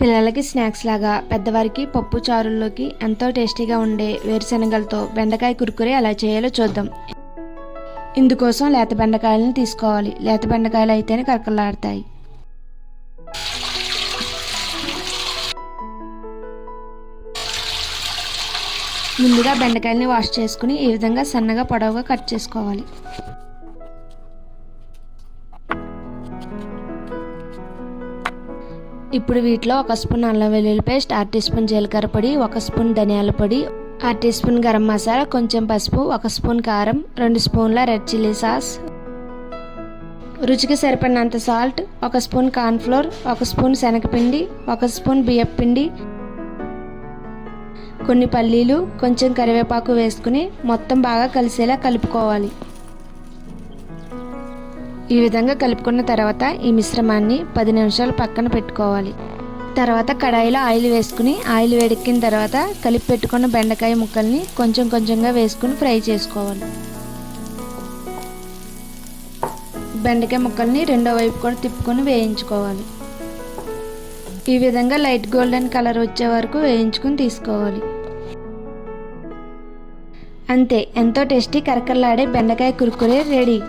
పిల్లలకి స్నాక్స్ లాగా, పెద్దవారికి పప్పు చారుల్లోకి ఎంతో టేస్టీగా ఉండే వేరుశనగలతో బెండకాయ కుర్కురే ఎలా చేయాలో చూద్దాం. ఇందుకోసం లేత బెండకాయలను తీసుకోవాలి. లేత బెండకాయలు అయితేనే కరకరలాడతాయి. ముందుగా బెండకాయలని వాష్ చేసుకుని ఈ విధంగా సన్నగా పొడవుగా కట్ చేసుకోవాలి. ఇప్పుడు వీటిలో 1 స్పూన్ అల్లం వెల్లుల్లి పేస్ట్, 1/2 టీ స్పూన్ జీలకర్ర పొడి, 1 స్పూన్ ధనియాల పొడి, 1/2 టీ స్పూన్ గరం మసాలా, కొంచెం పసుపు, 1 స్పూన్ కారం, 2 స్పూన్ల రెడ్ చిల్లీ సాస్, రుచికి సరిపడినంత సాల్ట్, 1 స్పూన్ కార్న్ఫ్లోర్, 1 స్పూన్ శనగపిండి, 1 స్పూన్ బియ్యపు పిండి, కొన్ని పల్లీలు, కొంచెం కరివేపాకు వేసుకుని మొత్తం బాగా కలిసేలా కలుపుకోవాలి. ఈ విధంగా కలుపుకున్న తర్వాత ఈ మిశ్రమాన్ని 10 నిమిషాలు పక్కన పెట్టుకోవాలి. తర్వాత కడాయిలో ఆయిల్ వేసుకుని ఆయిల్ వేడెక్కిన తర్వాత కలిపి పెట్టుకున్న బెండకాయ ముక్కల్ని కొంచెం కొంచెంగా వేసుకుని ఫ్రై చేసుకోవాలి. బెండకాయ ముక్కల్ని రెండో వైపు కూడా తిప్పుకొని వేయించుకోవాలి. ఈ విధంగా లైట్ గోల్డెన్ కలర్ వచ్చే వరకు వేయించుకుని తీసుకోవాలి. అంతే, ఎంతో టేస్టీ కరకరలాడే బెండకాయ కుర్కురే రెడీ.